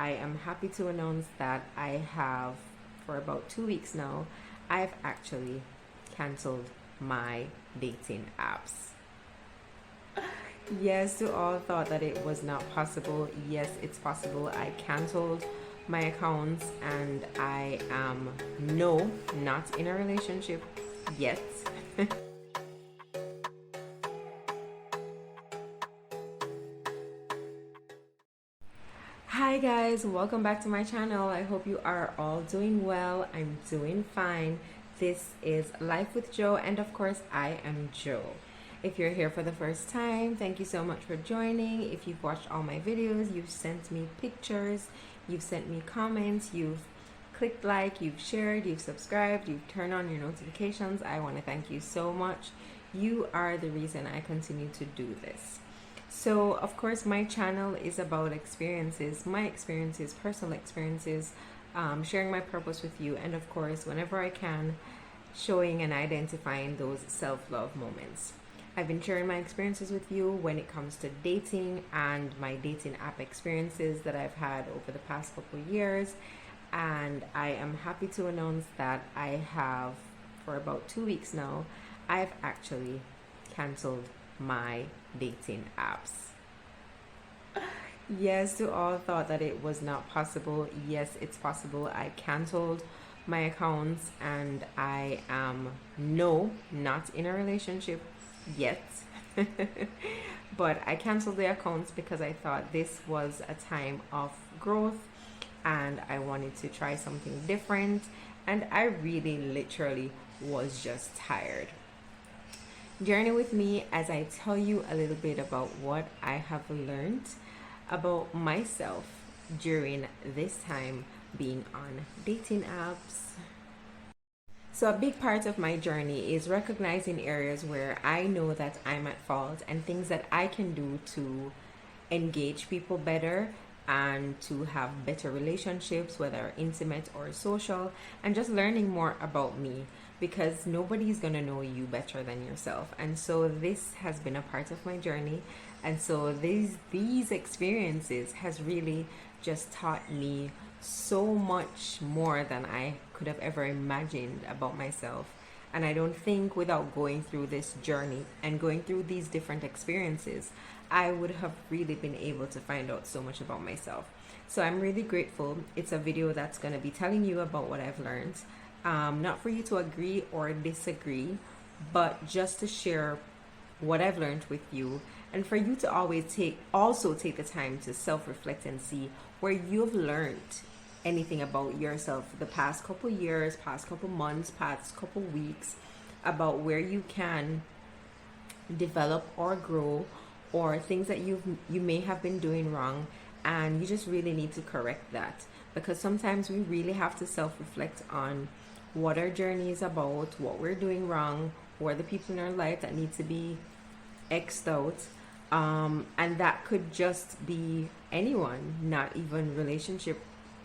I am happy to announce that I have, for about 2 weeks now, I've actually canceled my dating apps. Yes, to all thought that it was not possible. Yes, it's possible. I canceled my accounts and I am no, not in a relationship yet. Hi guys, welcome back to my channel. I hope you are all doing well. I'm doing fine. This is Life with Joe, and of course I am Joe. If you're here for the first time, thank you so much for joining. If you've watched all my videos, you've sent me pictures, you've sent me comments, you've clicked like, you've shared, you've subscribed, you've turned on your notifications, I want to thank you so much. You are the reason I continue to do this. So, of course, my channel is about experiences, my experiences, personal experiences, sharing my purpose with you, and of course, whenever I can, showing and identifying those self-love moments. I've been sharing my experiences with you when it comes to dating and my dating app experiences that I've had over the past couple of years. And I am happy to announce that I have, for about 2 weeks now, I've actually canceled my dating apps. Yes, to all thought that it was not possible. Yes, it's possible. I canceled my accounts and I am no, not in a relationship yet. But I canceled the accounts because I thought this was a time of growth and I wanted to try something different, and I really literally was just tired. Journey with me as I tell you a little bit about what I have learned about myself during this time being on dating apps. So, a big part of my journey is recognizing areas where I know that I'm at fault and things that I can do to engage people better and to have better relationships, whether intimate or social, and just learning more about me, because nobody's gonna know you better than yourself. And so this has been a part of my journey, and so these experiences has really just taught me so much more than I could have ever imagined about myself. And I don't think without going through this journey and going through these different experiences, I would have really been able to find out so much about myself. So I'm really grateful. It's a video that's going to be telling you about what I've learned. Not for you to agree or disagree, but just to share what I've learned with you, and for you to always take the time to self-reflect and see where you've learned anything about yourself the past couple years, past couple months, past couple weeks, about where you can develop or grow, or things that you may have been doing wrong, and you just really need to correct that, because sometimes we really have to self-reflect on what our journey is about, what we're doing wrong, or the people in our life that need to be xed out. And that could just be anyone, not even relationship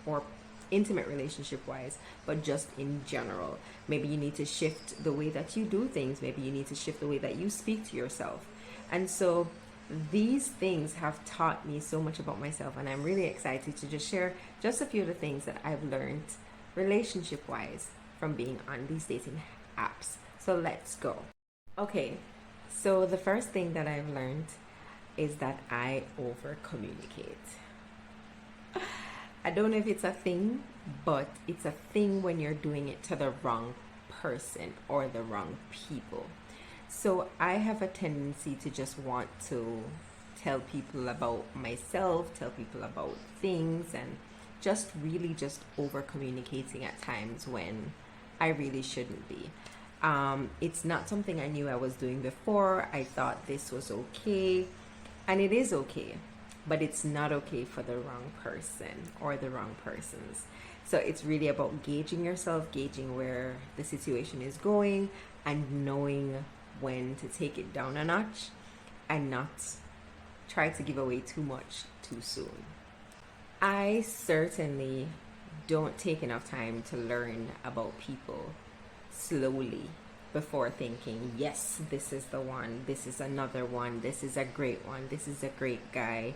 or intimate relationship wise, but just in general. Maybe you need to shift the way that you do things. Maybe you need to shift the way that you speak to yourself. And so these things have taught me so much about myself, and I'm really excited to just share just a few of the things that I've learned relationship wise from being on these dating apps. So let's go. Okay, so the first thing that I've learned is that I over communicate. I don't know if it's a thing, but it's a thing when you're doing it to the wrong person or the wrong people. So I have a tendency to just want to tell people about myself, tell people about things, and just really just over communicating at times when I really shouldn't be. It's not something I knew I was doing before. I thought this was okay, and it is okay, but it's not okay for the wrong person or the wrong persons. So it's really about gauging yourself, gauging where the situation is going, and knowing when to take it down a notch and not try to give away too much too soon. I certainly don't take enough time to learn about people slowly before thinking, yes, this is the one, this is another one, this is a great one, this is a great guy.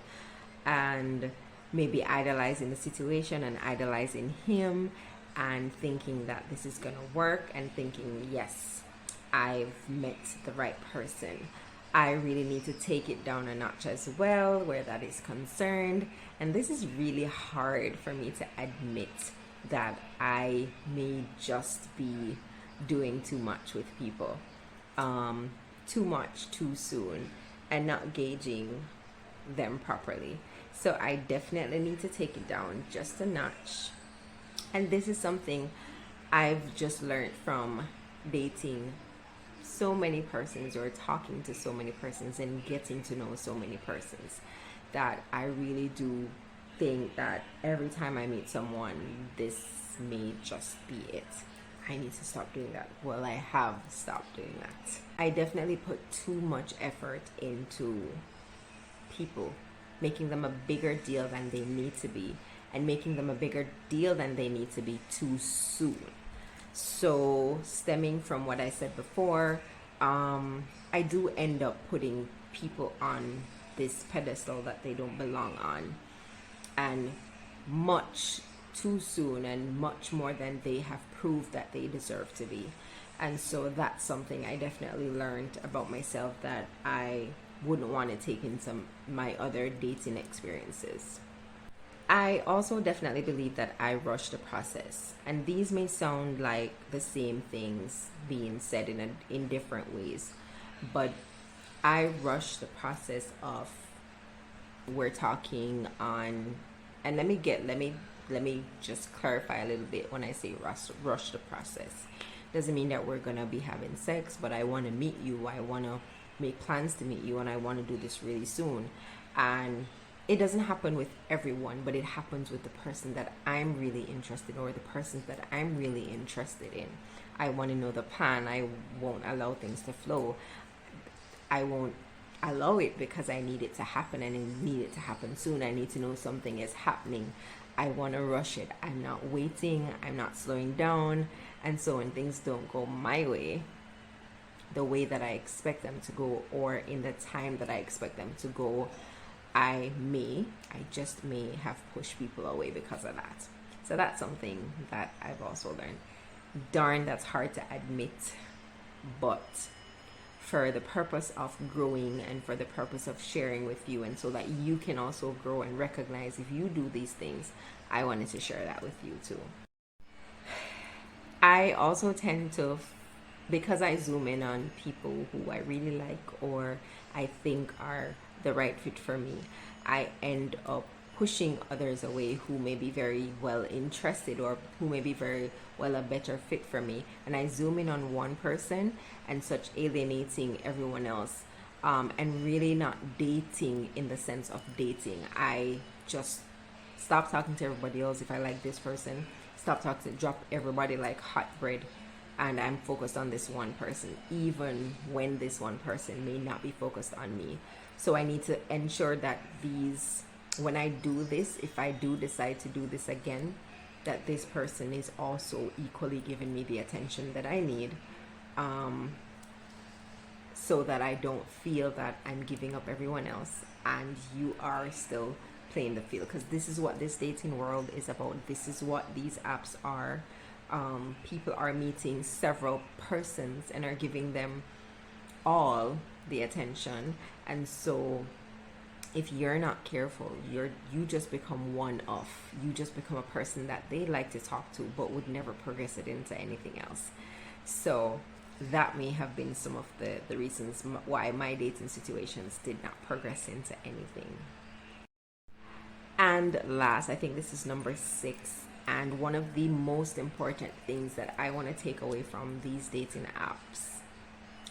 And maybe idolizing the situation and idolizing him and thinking that this is going to work and thinking, yes, I've met the right person. I really need to take it down a notch as well where that is concerned. And this is really hard for me to admit, that I may just be doing too much with people, too much too soon, and not gauging them properly. So I definitely need to take it down just a notch. And this is something I've just learned from dating so many persons, or talking to so many persons and getting to know so many persons, that I really do think that every time I meet someone, this may just be it. I need to stop doing that. Well, I have stopped doing that. I definitely put too much effort into people, making them a bigger deal than they need to be, and making them a bigger deal than they need to be too soon. So, stemming from what I said before, I do end up putting people on this pedestal that they don't belong on, and much too soon, and much more than they have proved that they deserve to be. And so that's something I definitely learned about myself, that I wouldn't want to take into my other dating experiences. I also definitely believe that I rush the process, and these may sound like the same things being said in different ways, but I rush the process of, we're talking on, and let me just clarify a little bit. When I say rush the process, doesn't mean that we're gonna be having sex, but I want to meet you, I want to make plans to meet you, and I want to do this really soon. And it doesn't happen with everyone, but it happens with the person that I'm really interested in, or the persons that I'm really interested in. I want to know the plan. I won't allow things to flow. I won't allow it because I need it to happen, and I need it to happen soon. I need to know something is happening. I want to rush it. I'm not waiting. I'm not slowing down. And so when things don't go my way, the way that I expect them to go, or in the time that I expect them to go, I just may have pushed people away because of that. So that's something that I've also learned. Darn, that's hard to admit, but for the purpose of growing and for the purpose of sharing with you, and so that you can also grow and recognize if you do these things, I wanted to share that with you too. I also tend to, because I zoom in on people who I really like or I think are the right fit for me, I end up pushing others away who may be very well interested, or who may be very well a better fit for me, and I zoom in on one person and such, alienating everyone else, and really not dating in the sense of dating. I just stop talking to everybody else. If I like this person, stop talking to, drop everybody like hot bread, and I'm focused on this one person, even when this one person may not be focused on me. So I need to ensure that when I do this, if I do decide to do this again, that this person is also equally giving me the attention that I need, so that I don't feel that I'm giving up everyone else and you are still playing the field. Because this is what this dating world is about. This is what these apps are. People are meeting several persons and are giving them all the attention, and so if you're not careful, you just become one of, you just become a person that they like to talk to but would never progress it into anything else. So that may have been some of the reasons why my dating situations did not progress into anything. And last, I think this is number 6, and one of the most important things that I want to take away from these dating apps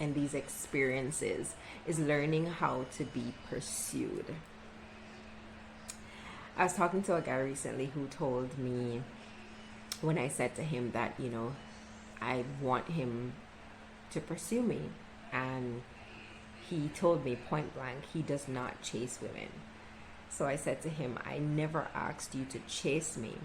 and these experiences is learning how to be pursued. I was talking to a guy recently who told me, when I said to him that, I want him to pursue me, and he told me point blank, he does not chase women. So I said to him, I never asked you to chase me.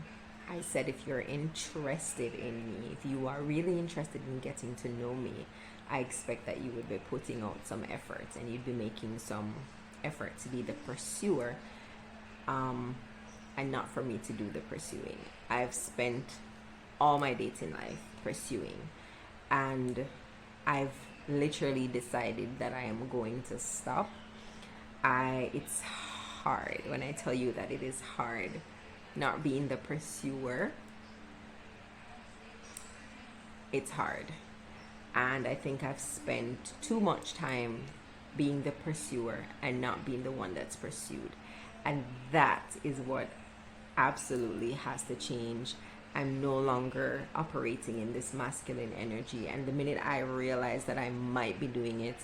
I said, if you're interested in me, if you are really interested in getting to know me, I expect that you would be putting out some effort, and you'd be making some effort to be the pursuer. and not for me to do the pursuing. I've spent all my dating life pursuing, and I've literally decided that I am going to stop. It's hard when I tell you that it is hard not being the pursuer. It's hard, and I think I've spent too much time being the pursuer and not being the one that's pursued, and that is what absolutely has to change. I'm no longer operating in this masculine energy, and the minute I realize that I might be doing it,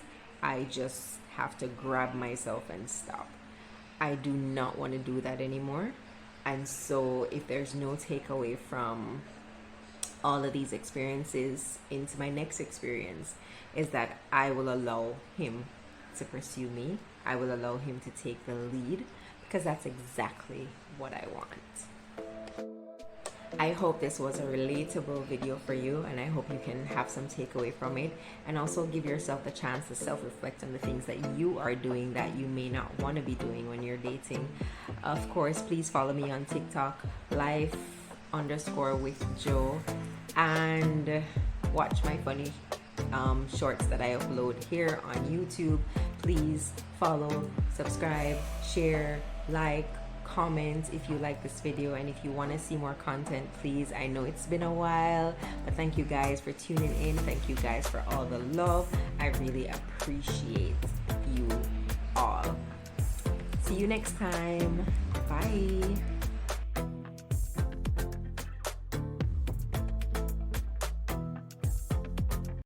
I just have to grab myself and stop. I do not want to do that anymore. And so if there's no takeaway from all of these experiences into my next experience, is that I will allow him to pursue me. I will allow him to take the lead, because that's exactly what I want. I hope this was a relatable video for you, and I hope you can have some takeaway from it, and also give yourself the chance to self-reflect on the things that you are doing that you may not want to be doing when you're dating. Of course, please follow me on TikTok, life_with_Jo, and watch my funny shorts that I upload here on YouTube. Please follow, subscribe, share, like, comment if you like this video, and if you want to see more content, please. I know it's been a while, but thank you guys for tuning in. Thank you guys for all the love. I really appreciate you all. See you next time. Bye.